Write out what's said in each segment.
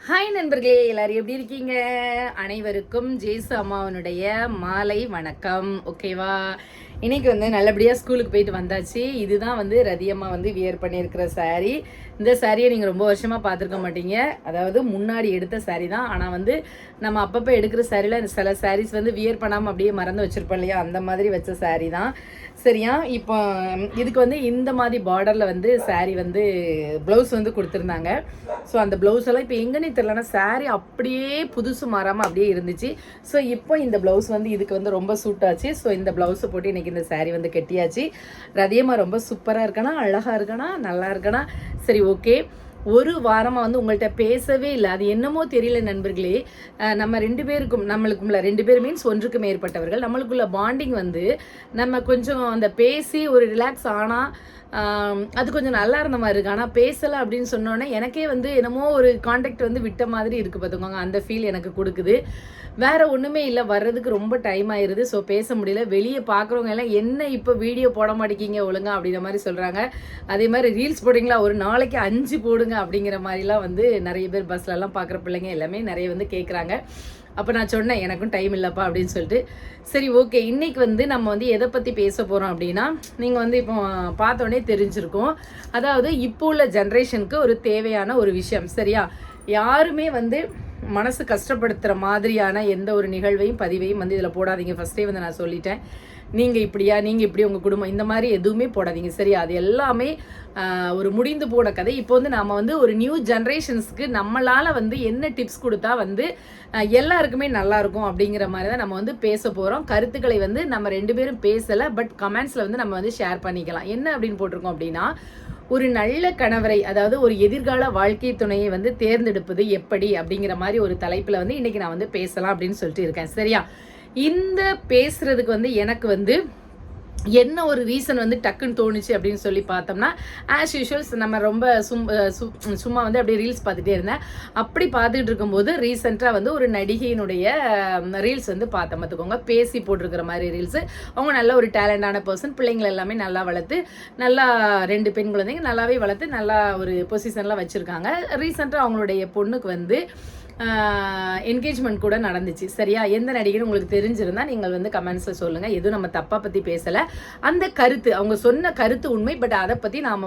Hi நண்பர்களே, எல்லாரும் எப்படி இருக்கீங்க? அனைவருக்கும் ஜேசு அம்மாவனுடைய மாலை வணக்கம். ஓகேவா? இன்னைக்கு நல்லபடியாக ஸ்கூலுக்கு போயிட்டு வந்தாச்சு. இதுதான் ரதியம்மா வியர் பண்ணியிருக்கிற சாரீ. இந்த சாரியை நீங்கள் ரொம்ப வருஷமாக பார்த்துருக்க மாட்டீங்க. அதாவது முன்னாடி எடுத்த சாரீ தான். ஆனால் நம்ம அப்பப்போ எடுக்கிற சாரியில் சில சாரீஸ் வியர் பண்ணாமல் அப்படியே மறந்து வச்சுருப்போம் இல்லையா, அந்த மாதிரி வச்ச சாரீ தான். சரியா? இப்போ இதுக்கு இந்த மாதிரி பார்டரில் சாரீ ப்ளவுஸ் கொடுத்துருந்தாங்க. ஸோ அந்த ப்ளவுஸ் எல்லாம் இப்போ எங்கன்னே தெரியலனா சாரீ அப்படியே புதுசு மாறாமல் அப்படியே இருந்துச்சு. ஸோ இப்போ இந்த ப்ளவுஸ் இதுக்கு ரொம்ப சூட் ஆச்சு. ஸோ இந்த ப்ளவுஸை போட்டு இன்றைக்கி இந்த சாரீ கட்டியாச்சு. ரதியம்மா ரொம்ப சூப்பராக இருக்கனா, அழகாக இருக்கனா, நல்லா இருக்கனா? சரி, ஓகே. ஒரு வாரமாக உங்கள்கிட்ட பேசவே இல்லை. அது என்னமோ தெரியல நண்பர்களே. நம்ம ரெண்டு பேருக்கும் நம்மளுக்குள்ள 2 பேர் மீன்ஸ் ஒன்றுக்கு மேற்பட்டவர்கள் நம்மளுக்குள்ள பாண்டிங் நம்ம கொஞ்சம் அந்த பேசி ஒரு ரிலாக்ஸ் ஆனால் அது கொஞ்சம் நல்லா இருந்த மாதிரி இருக்குது. ஆனால் பேசலை அப்படின்னு சொன்னோன்னே எனக்கே என்னமோ ஒரு கான்டாக்ட் விட்ட மாதிரி இருக்குது பார்த்துக்கோங்க. அந்த ஃபீல் எனக்கு கொடுக்குது. வேறு ஒன்றுமே இல்லை, வர்றதுக்கு ரொம்ப டைம் ஆயிடுது. ஸோ பேச முடியல. வெளியே பார்க்குறவங்க எல்லாம் என்ன இப்போ வீடியோ போட மாட்டேங்கிங்க ஒழுங்கா அப்படிங்கிற மாதிரி சொல்கிறாங்க. அதே மாதிரி ரீல்ஸ் போடுறீங்களா, ஒரு நாளைக்கு 5 போடுங்க அப்படிங்கிற மாதிரிலாம் நிறைய பேர் பஸ்லலாம் பார்க்குற பிள்ளைங்க எல்லாமே நிறைய கேட்குறாங்க. அப்போ நான் சொன்னேன் எனக்கும் டைம் இல்லைப்பா அப்படின்னு சொல்லிட்டு. சரி, ஓகே. இன்றைக்கி நம்ம எதை பற்றி பேச போகிறோம் அப்படின்னா, நீங்கள் இப்போ பார்த்தோன்னே தெரிஞ்சிருக்கும். அதாவது இப்போ உள்ள ஜென்ரேஷனுக்கு ஒரு தேவையான ஒரு விஷயம். சரியா? யாருமே மனசு கஷ்டப்படுத்துகிற மாதிரியான எந்த ஒரு நிகழ்வையும் பதிவையும் இதில் போடாதீங்க. ஃபஸ்ட்டே நான் சொல்லிட்டேன். நீங்கள் இப்படியா, நீங்கள் இப்படி, உங்கள் குடும்பம் இந்த மாதிரி எதுவுமே போடாதீங்க. சரியா? அது எல்லாமே ஒரு முடிந்து போன கதை. இப்போ நாம் ஒரு நியூ ஜென்ரேஷன்ஸ்க்கு நம்மளால் என்ன டிப்ஸ் கொடுத்தா எல்லாருக்குமே நல்லாயிருக்கும் அப்படிங்கிற மாதிரி தான் நம்ம பேச போகிறோம். கருத்துக்களை நம்ம 2 பேரும் பேசலை, பட் கமெண்ட்ஸில் நம்ம ஷேர் பண்ணிக்கலாம். என்ன அப்படின்னு போட்டிருக்கோம் அப்படின்னா, ஒரு நல்ல கணவரை, அதாவது ஒரு எதிர்கால வாழ்க்கை துணையை தேர்ந்தெடுப்பது எப்படி அப்படிங்கிற மாதிரி ஒரு தலைப்பில் இன்னைக்கு நான் பேசலாம் அப்படின்னு சொல்லிட்டு இருக்கேன். சரியா? இந்த பேசுறதுக்கு எனக்கு என்ன ஒரு ரீசன் டக்குன்னு தோணுச்சு அப்படின்னு சொல்லி பார்த்தோம்னா, ஆஸ் யூஷுவல்ஸ் நம்ம ரொம்ப சும்மா அப்படியே ரீல்ஸ் பார்த்துட்டே இருந்தேன். அப்படி பார்த்துட்டு இருக்கும்போது ரீசெண்டாக ஒரு நடிகையினுடைய ரீல்ஸ் பார்த்தேன் பார்த்துக்கோங்க. பேசி போட்டிருக்கிற மாதிரி ரீல்ஸு. அவங்க நல்ல ஒரு டேலண்டான பர்சன், பிள்ளைங்களை எல்லாமே நல்லா வளர்த்து, நல்லா 2 பெண் குழந்தைங்க நல்லாவே வளர்த்து நல்லா ஒரு பொசிஷன்லாம் வச்சுருக்காங்க. ரீசெண்டாக அவங்களுடைய பொண்ணுக்கு என்கேஜ்மெண்ட் கூட நடந்துச்சு. சரியா? எந்த நடிகர் உங்களுக்கு தெரிஞ்சிருந்தா நீங்கள் கமெண்ட்ஸில் சொல்லுங்கள். எதுவும் நம்ம தப்பாக பற்றி பேசலை. அந்த கருத்து, அவங்க சொன்ன கருத்து உண்மை. பட் அதை பற்றி நாம்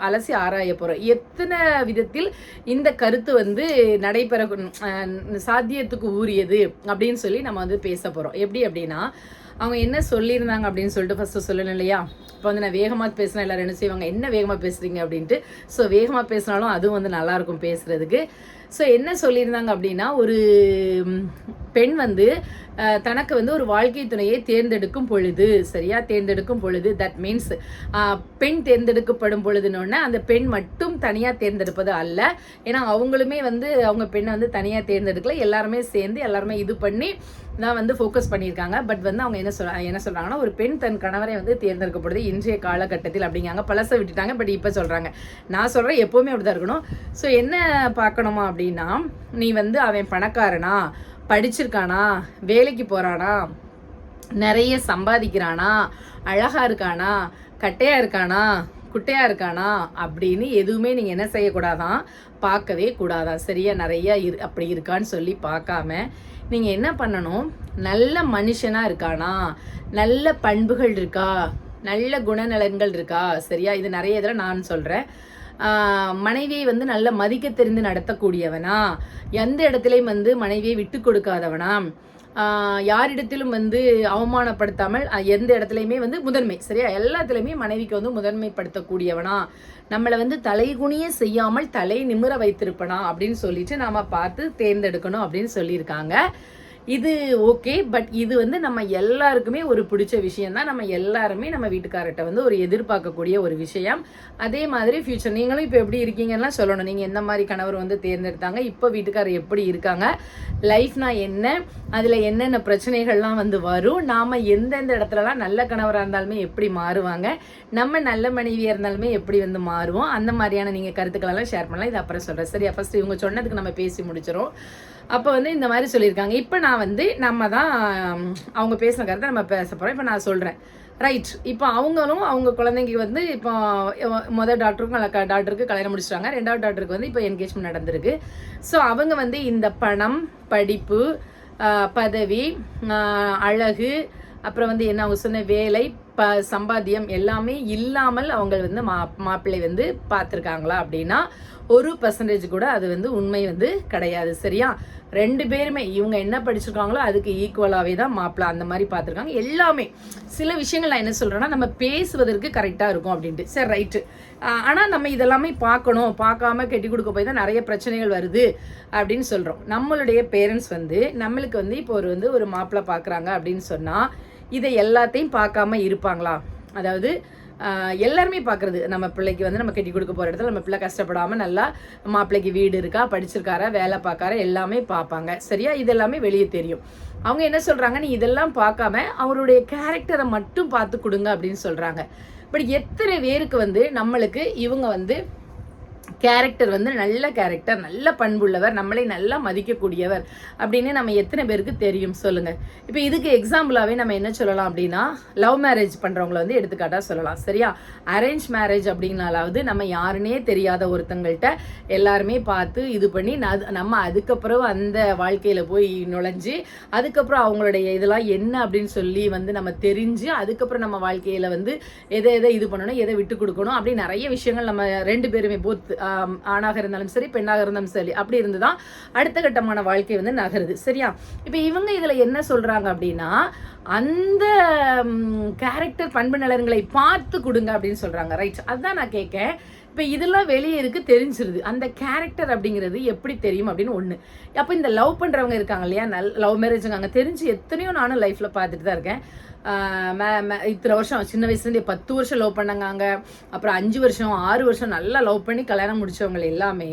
அலசி ஆராய போகிறோம். எத்தனை விதத்தில் இந்த கருத்து நடைபெற சாத்தியத்துக்கு ஊறியது அப்படின்னு சொல்லி நம்ம பேச போகிறோம். எப்படி அப்படின்னா, அவங்க என்ன சொல்லியிருந்தாங்க அப்படின்னு சொல்லிட்டு ஃபஸ்ட்டு சொல்லணும் இல்லையா? இப்போ நான் வேகமாக பேசினா எல்லோரும் என்ன செய்வாங்க, என்ன வேகமாக பேசுகிறீங்க அப்படின்ட்டு. ஸோ வேகமாக பேசினாலும் அதுவும் நல்லாயிருக்கும் பேசுகிறதுக்கு. ஸோ என்ன சொல்லியிருந்தாங்க அப்படின்னா, ஒரு பெண் தனக்கு ஒரு வாழ்க்கை துணையை தேர்ந்தெடுக்கும் பொழுது, சரியா, தேர்ந்தெடுக்கும் பொழுது, தட் மீன்ஸ் பெண் தேர்ந்தெடுக்கப்படும் பொழுதுன்னு அந்த பெண் மட்டும் தனியாக தேர்ந்தெடுப்பது அல்ல. ஏன்னா அவங்களுமே அவங்க பெண்ணை தனியாக தேர்ந்தெடுக்கல, எல்லாருமே சேர்ந்து எல்லாருமே இது பண்ணி தான் ஃபோக்கஸ் பண்ணியிருக்காங்க. பட் அவங்க என்ன சொல்கிறாங்கன்னா, ஒரு பெண் தன் கணவரை தேர்ந்தெடுக்கப்படுது இன்றைய காலகட்டத்தில் அப்படிங்காங்க. பழசை விட்டுட்டாங்க, பட் இப்போ சொல்கிறாங்க. நான் சொல்கிறேன் எப்போவுமே அப்படி தான் இருக்கணும். ஸோ என்ன பார்க்கணுமா அப்படின்னா, நீ அவன் பணக்காரனா, படிச்சிருக்கானா, வேலைக்கு போகிறானா, நிறைய சம்பாதிக்கிறானா, அழகாக இருக்கானா, கட்டையாக இருக்கானா, குட்டையாக இருக்கானா அப்படின்னு எதுவுமே நீங்கள் என்ன செய்யக்கூடாதான், பார்க்கவே கூடாதான். சரியா? நிறைய அப்படி இருக்கான்னு சொல்லி பார்க்காம நீங்கள் என்ன பண்ணணும், நல்ல மனுஷனாக இருக்கானா, நல்ல பண்புகள் இருக்கா, நல்ல குணநலன்கள் இருக்கா. சரியா? இது நிறைய இதில் நான் சொல்கிறேன். மனைவியை நல்ல மதிக்க தெரிந்து நடத்தக்கூடியவனா, எந்த இடத்துலையும் மனைவியை விட்டு கொடுக்காதவனா, யாரிடத்திலும் அவமானப்படுத்தாமல் எந்த இடத்துலையுமே முதன்மை, சரியா, எல்லாத்துலேயுமே மனைவிக்கு முதன்மைப்படுத்தக்கூடியவனா, நம்மளை தலைகுனிய செய்யாமல் தலை நிமிர வைத்திருப்பனா அப்படின்னு சொல்லிட்டு நாம பார்த்து தேர்ந்தெடுக்கணும் அப்படின்னு சொல்லியிருக்காங்க. இது ஓகே. பட் இது நம்ம எல்லாருக்குமே ஒரு பிடிச்ச விஷயம் தான். நம்ம எல்லாருமே நம்ம வீட்டுக்காரர்கிட்ட ஒரு எதிர்பார்க்கக்கூடிய ஒரு விஷயம். அதே மாதிரி ஃபியூச்சர் நீங்களும் இப்போ எப்படி இருக்கீங்கன்னா சொல்லணும். நீங்கள் எந்த மாதிரி கணவர் தேர்ந்தெடுத்தாங்க, இப்போ வீட்டுக்காரர் எப்படி இருக்காங்க, லைஃப்னா என்ன, அதில் என்னென்ன பிரச்சனைகள்லாம் வரும், நாம் எந்தெந்த இடத்துலலாம் நல்ல கணவராக இருந்தாலுமே எப்படி மாறுவாங்க, நம்ம நல்ல மனைவியாக இருந்தாலுமே எப்படி மாறுவோம், அந்த மாதிரியான நீங்கள் கருத்துக்களெல்லாம் ஷேர் பண்ணலாம். இது அப்புறம் சொல்கிறேன். சரியா? ஃபஸ்ட்டு இவங்க சொன்னதுக்கு நம்ம பேசி முடிச்சிடும். அப்போ இந்த மாதிரி சொல்லியிருக்காங்க. இப்போ நான் நம்ம தான் அவங்க பேசின கருத்தை நம்ம பேச போகிறோம். இப்போ நான் சொல்கிறேன். ரைட். இப்போ அவங்களும் அவங்க குழந்தைங்க வந்து இப்போ டாக்டருக்கு கல்யாணம் முடிச்சிட்டாங்க. 2வது டாக்டருக்கு வந்து இப்போ என்கேஜ்மெண்ட் நடந்திருக்கு. ஸோ அவங்க வந்து இந்த பணம், படிப்பு, பதவி, அழகு, அப்புறம் வந்து என்ன அவங்க சொன்ன வேலை, சம்பாத்தியம் எல்லாமே இல்லாமல் அவங்க வந்து மாப்பிள்ளை வந்து பார்த்துருக்காங்களா அப்படின்னா 1% கூட அது வந்து உண்மை வந்து கிடையாது. சரியா? 2 பேருமே இவங்க என்ன படிச்சிருக்காங்களோ அதுக்கு ஈக்குவலாகவே தான் மாப்பிள்ளை அந்த மாதிரி பார்த்துருக்காங்க. எல்லாமே சில விஷயங்கள் நான் என்ன சொல்கிறேன்னா நம்ம பேசுவதற்கு கரெக்டாக இருக்கும் அப்படின்ட்டு. சரி, ரைட்டு. ஆனால் நம்ம இதெல்லாமே பார்க்கணும், பார்க்காம கெட்டி கொடுக்க போய் தான் நிறைய பிரச்சனைகள் வருது அப்படின்னு சொல்கிறோம். நம்மளுடைய பேரண்ட்ஸ் வந்து நம்மளுக்கு வந்து இப்போ ஒரு மாப்பிள்ளை பார்க்குறாங்க அப்படின்னு சொன்னால் இதை எல்லாத்தையும் பார்க்காம இருப்பாங்களா? அதாவது எல்லாருமே பார்க்குறது நம்ம பிள்ளைக்கு வந்து நம்ம கட்டி கொடுக்க போகிற இடத்துல நம்ம பிள்ளை கஷ்டப்படாமல் நல்லா மாப்பிள்ளைக்கு வீடு இருக்கா, படிச்சிருக்காரா, வேலை பார்க்காரா எல்லாமே பார்ப்பாங்க. சரியா? இது எல்லாமே வெளியே தெரியும். அவங்க என்ன சொல்கிறாங்க, நீ இதெல்லாம் பார்க்காம அவருடைய கேரக்டரை மட்டும் பார்த்து கொடுங்க அப்படின்னு சொல்கிறாங்க. பட் எத்தனை பேருக்கு வந்து நம்மளுக்கு இவங்க வந்து கேரக்டர் வந்து நல்ல கேரக்டர், நல்ல பண்புள்ளவர், நம்மளை நல்லா மதிக்கக்கூடியவர் அப்படின்னு நம்ம எத்தனை பேருக்கு தெரியும் சொல்லுங்க. இப்போ இதுக்கு எக்ஸாம்பிளாகவே நம்ம என்ன சொல்லலாம் அப்படின்னா லவ் மேரேஜ் பண்ணுறவங்கள வந்து எடுத்துக்காட்டாக சொல்லலாம். சரியா? அரேஞ்ச் மேரேஜ் அப்படின்னாலாவது நம்ம யாருன்னே தெரியாத ஒருத்தங்கள்ட்ட எல்லாருமே பார்த்து இது பண்ணி நம்ம அதுக்கப்புறம் அந்த வாழ்க்கையில் போய் நுழைஞ்சு அதுக்கப்புறம் அவங்களுடைய இதெல்லாம் என்ன அப்படின்னு சொல்லி வந்து நம்ம தெரிஞ்சு அதுக்கப்புறம் நம்ம வாழ்க்கையில் வந்து எதை இது பண்ணணும், எதை விட்டு கொடுக்கணும் அப்படி நிறைய விஷயங்கள் நம்ம 2 பேருமே போத் ஆணாக இருந்தாலும் சரி பெண்ணாக இருந்தாலும் சரி அப்படி இருந்துதான் அடுத்த கட்டமான வாழ்க்கை வந்து நகருது. சரியா? இப்ப இவங்க இதுல என்ன சொல்றாங்க அப்படின்னா அந்த கேரக்டர் பண்பு நலன்களை பார்த்து கொடுங்க அப்படின்னு சொல்றாங்க. ரைட்? அதுதான் நான் கேட்கேன். இப்போ இதெல்லாம் வெளியே இருக்கு தெரிஞ்சிருது. அந்த கேரக்டர் அப்படிங்கிறது எப்படி தெரியும் அப்படின்னு ஒன்று. அப்போ இந்த லவ் பண்ணுறவங்க இருக்காங்க இல்லையா, லவ் மேரேஜுங்க அங்கே தெரிஞ்சு எத்தனையோ நானும் லைஃப்பில் பார்த்துட்டு தான் இருக்கேன். இத்தனை வருஷம் சின்ன வயசுலேருந்தே 10 வருஷம் லவ் பண்ணாங்க, அப்புறம் 5 வருஷம் 6 வருஷம் நல்லா லவ் பண்ணி கல்யாணம் முடிச்சவங்க எல்லாமே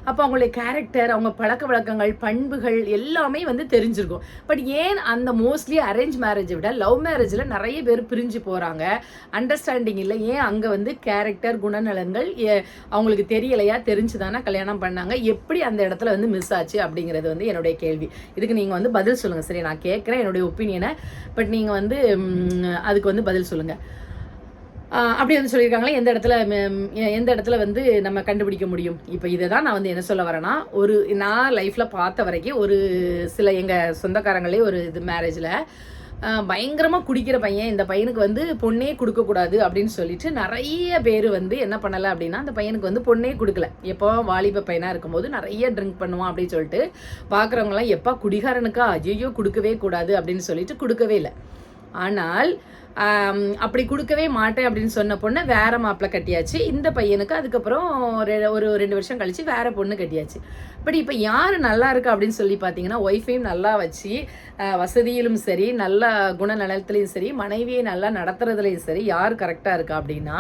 அப்போ அவங்களுடைய கேரக்டர், அவங்க பழக்க வழக்கங்கள், பண்புகள் எல்லாமே வந்து தெரிஞ்சிருக்கும். பட் ஏன் அந்த மோஸ்ட்லி அரேஞ்ச் மேரேஜை விட லவ் மேரேஜில் நிறைய பேர் பிரிஞ்சு போகிறாங்க, அண்டர்ஸ்டாண்டிங் இல்லை. ஏன் அங்கே வந்து கேரக்டர் குணநலன்கள் அவங்களுக்கு தெரியலையா, தெரிஞ்சுதானே கல்யாணம் பண்ணாங்க, எப்படி அந்த இடத்துல வந்து மிஸ் ஆச்சு அப்படிங்கிறது வந்து என்னுடைய கேள்வி. இதுக்கு நீங்கள் வந்து பதில் சொல்லுங்கள். சரி, நான் கேட்குறேன் என்னுடைய ஒப்பீனியனை, பட் நீங்கள் வந்து அதுக்கு வந்து பதில் சொல்லுங்க. அப்படி வந்து சொல்லியிருக்காங்களே எந்த இடத்துல வந்து நம்ம கண்டுபிடிக்க முடியும். இப்போ இதை தான் நான் வந்து என்ன சொல்ல வரேன்னா, நான் லைஃப்பில் பார்த்த வரைக்கும் ஒரு சில எங்கள் சொந்தக்காரங்களே ஒரு இது மேரேஜில் பயங்கரமாக குடிக்கிற பையன், இந்த பையனுக்கு வந்து பொண்ணே கொடுக்கக்கூடாது அப்படின்னு சொல்லிட்டு நிறைய பேர் வந்து என்ன பண்ணலை அப்படின்னா அந்த பையனுக்கு வந்து பொண்ணே கொடுக்கல. எப்போ வாலிப பையனாக இருக்கும்போது நிறைய ட்ரிங்க் பண்ணுவான் அப்படின்னு சொல்லிட்டு பார்க்குறவங்களாம் எப்போ குடிகாரனுக்கா ஐயோ கொடுக்கவே கூடாது அப்படின்னு சொல்லிட்டு கொடுக்கவே இல்லை. ஆனால் அப்படி கொடுக்கவே மாட்டேன் அப்படின்னு சொன்ன பொண்ணை வேற மாப்பிள்ளை கட்டியாச்சு. இந்த பையனுக்கு அதுக்கப்புறம் ஒரு 2 வருஷம் கழிச்சு வேற பொண்ணு கட்டியாச்சு. பட் இப்போ யார் நல்லா இருக்கா அப்படின்னு சொல்லி பார்த்தீங்கன்னா ஒய்ஃபையும் நல்லா வச்சு வசதியிலும் சரி நல்ல குணநலத்திலையும் சரி மனைவியை நல்லா நடத்துறதுலையும் சரி யார் கரெக்டாக இருக்கா அப்படின்னா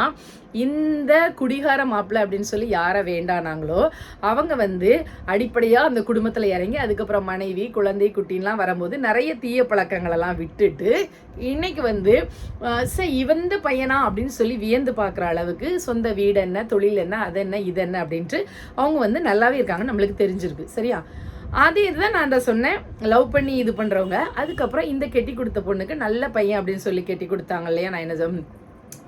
இந்த குடிகார மாப்பிள்ளை அப்படின்னு சொல்லி யாரை வேண்டானாங்களோ அவங்க வந்து அடிப்படையாக அந்த குடும்பத்தில் இறங்கி அதுக்கப்புறம் மனைவி குழந்தை குட்டின்லாம் வரும்போது நிறைய தீய பழக்கங்களெல்லாம் விட்டுட்டு இன்னைக்கு வந்து இவந்த பையனா அப்படின்னு சொல்லி வியந்து பார்க்குற அளவுக்கு சொந்த வீடு என்ன, தொழில் என்ன, அது என்ன, இது என்ன அப்படின்ட்டு அவங்க வந்து நல்லாவே இருக்காங்க, நம்மளுக்கு தெரிஞ்சிருக்கு. சரியா? அதே இதுதான் நான் தான் சொன்னேன். லவ் பண்ணி இது பண்ணுறவங்க அதுக்கப்புறம் இந்த கெட்டி கொடுத்த பொண்ணுக்கு நல்ல பையன் அப்படின்னு சொல்லி கெட்டி கொடுத்தாங்க இல்லையா, நான் என்ன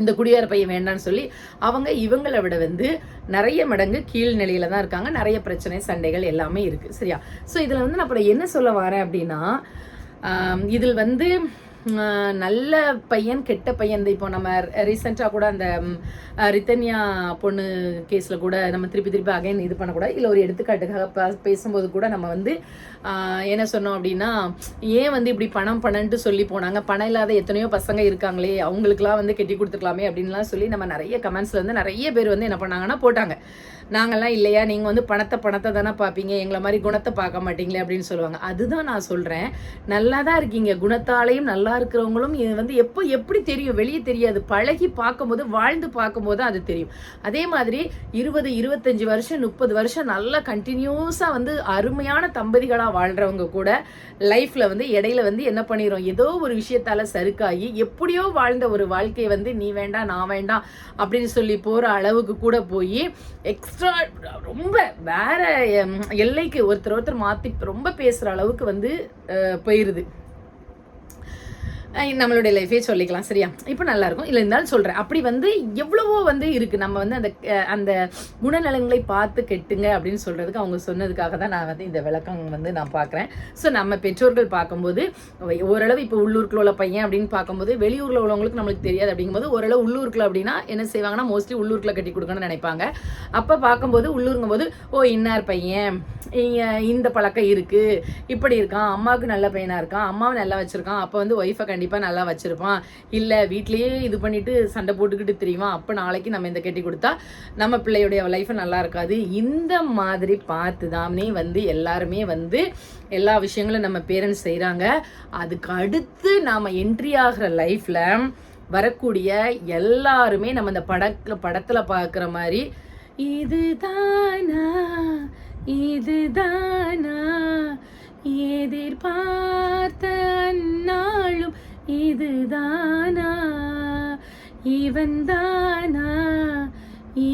இந்த குடியார பையன் வேண்டான்னு சொல்லி அவங்க இவங்களை விட வந்து நிறைய மடங்கு கீழ்நிலையில தான் இருக்காங்க. நிறைய பிரச்சனை சண்டைகள் எல்லாமே இருக்கு. சரியா? ஸோ இதில் வந்து நான் அப்புறம் என்ன சொல்ல வரேன் அப்படின்னா இதில் வந்து நல்ல பையன் கெட்ட பையன். இப்போ நம்ம ரீசெண்டாக கூட அந்த ரித்தன்யா பொண்ணு கேஸில் கூட நம்ம திருப்பி அகைன் இது பண்ணக்கூடாது. இல்லை ஒரு எடுத்துக்காட்டுக்காக பேசும்போது கூட நம்ம வந்து என்ன சொன்னோம் அப்படின்னா ஏன் வந்து இப்படி பணம்ட்டு சொல்லி போனாங்க, பணம் இல்லாத எத்தனையோ பசங்க இருக்காங்களே அவங்களுக்குலாம் வந்து கெட்டி கொடுத்துக்கலாமே அப்படின்லாம் சொல்லி நம்ம நிறைய கமெண்ட்ஸில் வந்து நிறைய பேர் வந்து என்ன பண்ணாங்கன்னா போட்டாங்க. நாங்கள்லாம் இல்லையா, நீங்கள் வந்து பணத்தை தானே பார்ப்பீங்க, எங்களை மாதிரி குணத்தை பார்க்க மாட்டீங்களே அப்படின்னு சொல்லுவாங்க. அதுதான் நான் சொல்கிறேன், நல்லா தான் இருக்கீங்க, குணத்தாலையும் நல்லா இருக்கிறவங்களும் இது வந்து எப்படி தெரியும், வெளியே தெரியாது, பழகி பார்க்கும்போது வாழ்ந்து பார்க்கும்போது அது தெரியும். அதே மாதிரி 20, 25 வருஷம் 30 வருஷம் நல்லா கண்டினியூஸாக வந்து அருமையான தம்பதிகளாக வாழ்கிறவங்க கூட லைஃப்பில் வந்து இடையில வந்து என்ன பண்ணிடும், ஏதோ ஒரு விஷயத்தால் சறுக்காகி எப்படியோ வாழ்ந்த ஒரு வாழ்க்கையை வந்து நீ வேண்டாம் நான் வேண்டாம் அப்படின்னு சொல்லி போகிற அளவுக்கு கூட போய் எக்ஸ்ட்ரா ரொம்ப வேற எல்லைக்கு ஒருத்தர் மாற்றி ரொம்ப பேசுகிற அளவுக்கு வந்து போயிடுது. நம்மளுடைய லைஃபே சொல்லிக்கலாம். சரியா? இப்போ நல்லா இருக்கும். இல்லை இருந்தாலும் சொல்கிறேன். அப்படி வந்து எவ்வளவோ வந்து இருக்குது. நம்ம வந்து அந்த அந்த குணநலங்களை பார்த்து கெட்டுங்க அப்படின்னு சொல்கிறதுக்கு அவங்க சொன்னதுக்காக தான் நான் வந்து இந்த விளக்கம் வந்து நான் பார்க்குறேன். ஸோ நம்ம பெற்றோர்கள் பார்க்கும்போது ஓரளவு இப்போ உள்ளூருக்குள்ள உள்ள பையன் அப்படின்னு பார்க்கும்போது வெளியூரில் உள்ளவங்களுக்கு நம்மளுக்கு தெரியாது. அப்படிங்கும்போது ஓரளவு உள்ளூருக்குள்ள அப்படின்னா என்ன செய்வாங்கன்னா மோஸ்ட்லி உள்ளூருக்குள்ள கட்டி கொடுக்கணும்னு நினைப்பாங்க. அப்போ பார்க்கும்போது உள்ளூருங்கும் போது இன்னார் பையன் இந்த பழக்கம் இருக்குது, இப்படி இருக்கான், அம்மாவுக்கு நல்ல பையனாக இருக்கான், அம்மாவை நல்லா வச்சுருக்கான், அப்போ வந்து ஒய்ஃபை கண்டிப்பாக நல்லா வச்சுருப்பான், இல்லை வீட்லேயே இது பண்ணிவிட்டு சண்டை போட்டுக்கிட்டு தெரியுவான், அப்போ நாளைக்கு நம்ம இந்த கட்டி கொடுத்தா நம்ம பிள்ளையுடைய லைஃபை நல்லா இருக்காது. இந்த மாதிரி பார்த்து தானே வந்து எல்லாருமே வந்து எல்லா விஷயங்களும் நம்ம பேரண்ட்ஸ் செய்கிறாங்க. அதுக்கு அடுத்து நாம் என்ட்ரி ஆகிற லைஃப்பில் வரக்கூடிய எல்லாருமே நம்ம இந்த படத்தில் பார்க்குற மாதிரி இதுதானா இதுதானா எதிர்பார்த்த நாளும் இதுதானா இவன்தானா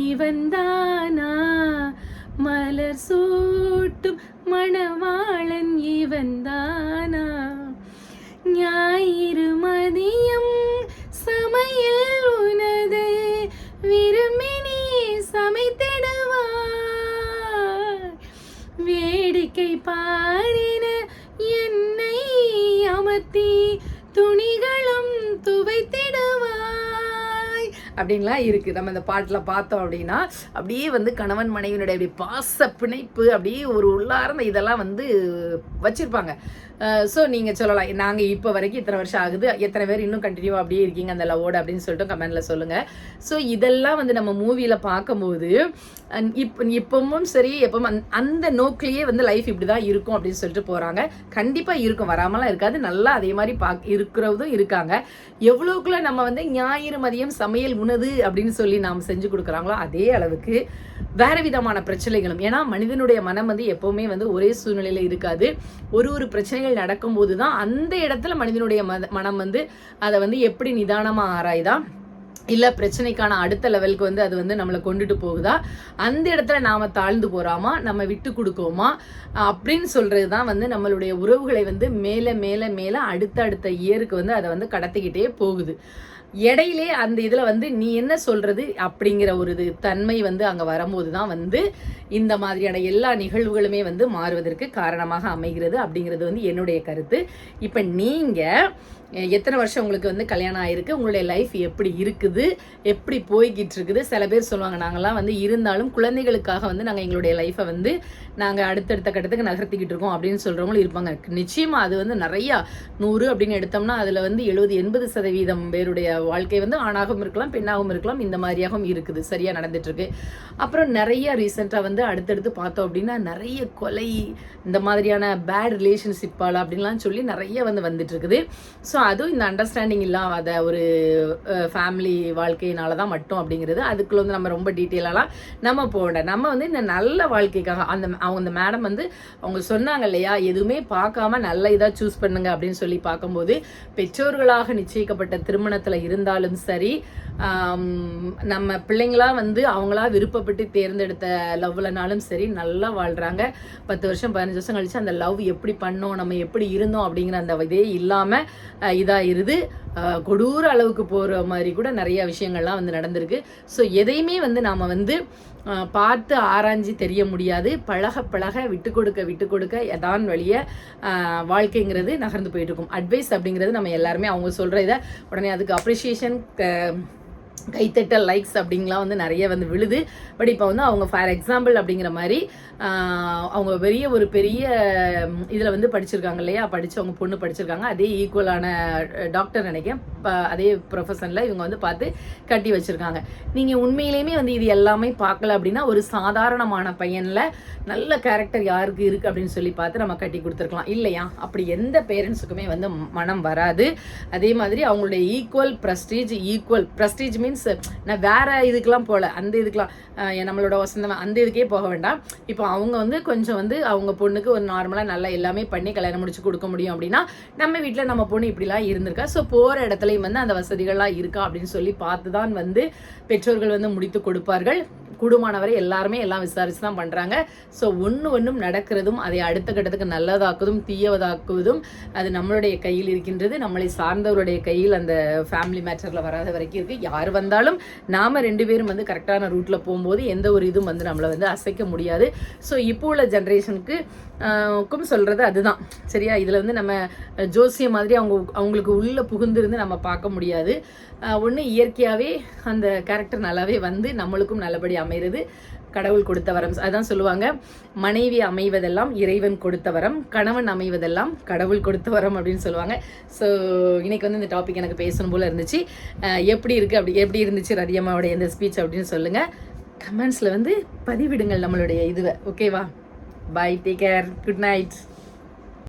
இவன்தானா மலர் சூட்டும் மணவாளன் இவன்தானா ஞாயிறு மதியம் சமையல் உனது விரும்பினி சமைத்திடுவார் வேடிக்கை பாரின என்னை அமர்த்தி துணிகளும் துவைத்திடுவாய் அப்படின்லாம் இருக்குது. நம்ம இந்த பாட்டில் பார்த்தோம் அப்படின்னா அப்படியே வந்து கணவன் மனைவியினுடைய அப்படி பாச பிணைப்பு அப்படியே ஒரு உள்ளார்ந்த இதெல்லாம் வந்து வச்சுருப்பாங்க. ஸோ நீங்கள் சொல்லலாம், நாங்கள் இப்போ வரைக்கும் இத்தனை வருஷம் ஆகுது, எத்தனை பேர் இன்னும் கண்டினியூவாக அப்படியே இருக்கீங்க அந்த லவ்வோட அப்படின்னு சொல்லிட்டு கமெண்டில் சொல்லுங்கள். ஸோ இதெல்லாம் வந்து நம்ம மூவியில் பார்க்கும்போது இப்பவும் சரி எப்பவும் அந்த நோக்கிலேயே வந்து லைஃப் இப்படி தான் இருக்கும் அப்படின்னு சொல்லிட்டு போகிறாங்க. கண்டிப்பாக இருக்கும், வராமலாம் இருக்காது, நல்லா அதே மாதிரி இருக்கிறதும் இருக்காங்க. எவ்வளோக்குள்ள நம்ம வந்து ஞாயிறு மதியம் சமையல் உணவு அப்படின்னு சொல்லி நாம் செஞ்சு கொடுக்குறாங்களோ அதே அளவுக்கு வேறு விதமான பிரச்சனைகளும். ஏன்னா மனிதனுடைய மனம் வந்து எப்போவுமே வந்து ஒரே சூழ்நிலையில் இருக்காது. ஒரு பிரச்சனைகள் நடக்கும்போது தான் அந்த இடத்துல மனிதனுடைய மனம் வந்து அதை வந்து எப்படி நிதானமாக ஆராய்தான், இல்லை பிரச்சனைக்கான அடுத்த லெவலுக்கு வந்து அது வந்து நம்மளை கொண்டுட்டு போகுதா, அந்த இடத்துல நாம் தாழ்ந்து போகிறாமா, நம்ம விட்டு கொடுக்கோமா அப்படின்னு சொல்கிறது தான் வந்து நம்மளுடைய உறவுகளை வந்து மேலே மேலே மேலே அடுத்த இயருக்கு வந்து அதை வந்து கடத்திக்கிட்டே போகுது. இடையிலே அந்த இதில் வந்து நீ என்ன சொல்கிறது அப்படிங்கிற ஒரு தன்மை வந்து அங்கே வரும்போது தான் வந்து இந்த மாதிரியான எல்லா நிகழ்வுகளுமே வந்து மாறுவதற்கு காரணமாக அமைகிறது அப்படிங்கிறது வந்து என்னுடைய கருத்து. இப்போ நீங்கள் எத்தனை வருஷம் உங்களுக்கு வந்து கல்யாணம் ஆகிருக்கு, உங்களுடைய லைஃப் எப்படி இருக்குது, எப்படி போய்கிட்டு இருக்குது? சில பேர் சொல்லுவாங்க நாங்கள்லாம் வந்து இருந்தாலும் குழந்தைகளுக்காக வந்து நாங்கள் எங்களுடைய லைஃப்பை வந்து நாங்கள் அடுத்தடுத்த கட்டத்துக்கு நகர்த்திக்கிட்டு இருக்கோம் அப்படின்னு சொல்கிறவங்களும் இருப்பாங்க. நிச்சயமாக அது வந்து நிறையா 100 அப்படின்னு எடுத்தோம்னா அதில் வந்து 70-80% பேருடைய வாழ்க்கை வந்து ஆணாகவும் இருக்கலாம், பெண்ணாகவும் இருக்கலாம், இந்த மாதிரியாகவும் இருக்குது, சரியாக நடந்துட்டுருக்கு. அப்புறம் நிறைய ரீசெண்டாக வந்து அடுத்தடுத்து பார்த்தோம் அப்படின்னா நிறைய கொலை, இந்த மாதிரியான பேட் ரிலேஷன்ஷிப்பால் அப்படின்லாம் சொல்லி நிறைய வந்து வந்துட்டு இருக்குது. ஸோ அதுவும் இந்த அண்டர்ஸ்டாண்டிங் இல்லாத ஒரு ஃபேமிலி வாழ்க்கையினால தான் மட்டும் அப்படிங்கிறது. அதுக்குள்ள வந்து நம்ம ரொம்ப டீட்டெயிலாலாம் நம்ம போட நம்ம வந்து இந்த நல்ல வாழ்க்கைக்காக அந்த மேடம் வந்து அவங்க சொன்னாங்க இல்லையா, எதுவுமே பார்க்காம நல்ல இதாக சூஸ் பண்ணுங்க அப்படின்னு சொல்லி பார்க்கும்போது பெற்றோர்களாக நிச்சயிக்கப்பட்ட திருமணத்தில் இருந்தாலும் சரி, நம்ம பிள்ளைங்களா வந்து அவங்களா விருப்பப்பட்டு தேர்ந்தெடுத்த லவ்லனாலும் சரி நல்லா வாழ்கிறாங்க. 10 வருஷம் 15 வருஷம் கழிச்சு அந்த லவ் எப்படி பண்ணோம், நம்ம எப்படி இருந்தோம் அப்படிங்கிற அந்த இதே இல்லாமல் இதாகிருது. கொடூர அளவுக்கு போகிற மாதிரி கூட நிறைய விஷயங்கள்லாம் வந்து நடந்திருக்கு. ஸோ எதையுமே வந்து நாம் வந்து பார்த்து ஆராய்ஞ்சி தெரிய முடியாது. பழக விட்டு கொடுக்க எதான் வழிய வாழ்க்கைங்கிறது நகர்ந்து போயிட்டு இருக்கும். அட்வைஸ் அப்படிங்கிறது நம்ம எல்லாருமே அவங்க சொல்கிற இதை உடனே அதுக்கு அப்ரிஷியேஷன், கைத்தட்டல், லைக்ஸ் அப்படிங்கலாம் வந்து நிறைய வந்து விழுது. பட் இப்போ வந்து அவங்க ஃபார் எக்ஸாம்பிள் அப்படிங்கிற மாதிரி அவங்க ஒரு பெரிய இதில் வந்து படிச்சிருக்காங்க இல்லையா, அவங்க பொண்ணு படிச்சிருக்காங்க, அதே ஈக்குவலான டாக்டர் நினைக்கிறேன், அதே ப்ரொஃபஷனில் இவங்க வந்து பார்த்து கட்டி வச்சுருக்காங்க. நீங்கள் உண்மையிலேயுமே வந்து இது எல்லாமே பார்க்கல அப்படின்னா ஒரு சாதாரணமான பையனில் நல்ல கேரக்டர் யாருக்கு இருக்குது அப்படின்னு சொல்லி பார்த்து நம்ம கட்டி கொடுத்துருக்கலாம் இல்லையா? அப்படி எந்த பேரண்ட்ஸுக்குமே வந்து மனம் வராது. அதே மாதிரி அவங்களுடைய ஈக்குவல் ப்ரெஸ்டீஜ் மீன்ஸ் நான் வேற இதுக்கெல்லாம் போகல, அந்த இதுக்கெல்லாம் நம்மளோட வசந்தம் அந்த இதுக்கே போக வேண்டாம். இப்போ அவங்க வந்து கொஞ்சம் வந்து அவங்க பொண்ணுக்கு ஒரு நார்மலாக நல்லா எல்லாமே பண்ணி கல்யாணம் முடிச்சு கொடுக்க முடியும் அப்படின்னா நம்ம வீட்டில் நம்ம பொண்ணு இப்படிலாம் இருந்திருக்கா, ஸோ போகிற இடத்துலையும் வந்து அந்த வசதிகள்லாம் இருக்கா அப்படின்னு சொல்லி பார்த்து தான் வந்து பெற்றோர்கள் வந்து முடித்து கொடுப்பார்கள். கூடுமானவரை எல்லாருமே எல்லாம் விசாரிச்சு தான் பண்றாங்க. ஸோ ஒன்றும் நடக்கிறதும் அதை அடுத்த கட்டத்துக்கு நல்லதாக்குவதும் தீயவதாக்குவதும் அது நம்மளுடைய கையில் இருக்கின்றது. நம்மளை சார்ந்தவருடைய கையில் அந்த ஃபேமிலி மேட்டர்ல வராத வரைக்கும் இருக்கு. யார் வந்தாலும் நாம 2 பேரும் வந்து கரெக்டான ரூட்ல போகும்போது எந்த ஒரு இதுவும் வந்து நம்மளை வந்து அசைக்க முடியாது. ஸோ இப்போ உள்ள ஜென்ரேஷனுக்கு சொல்றது அதுதான் சரியா. இதுல வந்து நம்ம ஜோசிய மாதிரி அவங்களுக்கு உள்ள புகுந்திருந்து நம்ம பார்க்க முடியாது. ஒன்று இயற்கையாகவே அந்த கேரக்டர் நல்லாவே வந்து நம்மளுக்கும் நல்லபடி அமைகிறது. கடவுள் கொடுத்த வரம். அதான் சொல்லுவாங்க, மனைவி அமைவதெல்லாம் இறைவன் கொடுத்த வரம், கணவன் அமைவதெல்லாம் கடவுள் கொடுத்த வரம் அப்படின்னு சொல்லுவாங்க. ஸோ இன்னைக்கு வந்து இந்த டாபிக் எனக்கு பேசணும் போல இருந்துச்சு. எப்படி இருந்துச்சு ரதியம்மாவுடைய இந்த ஸ்பீச் அப்படின்னு சொல்லுங்க. கமெண்ட்ஸ்ல வந்து பதிவிடுங்கள் நம்மளுடைய இதுவை. ஓகேவா? பாய், டேக் கேர், குட் நைட்.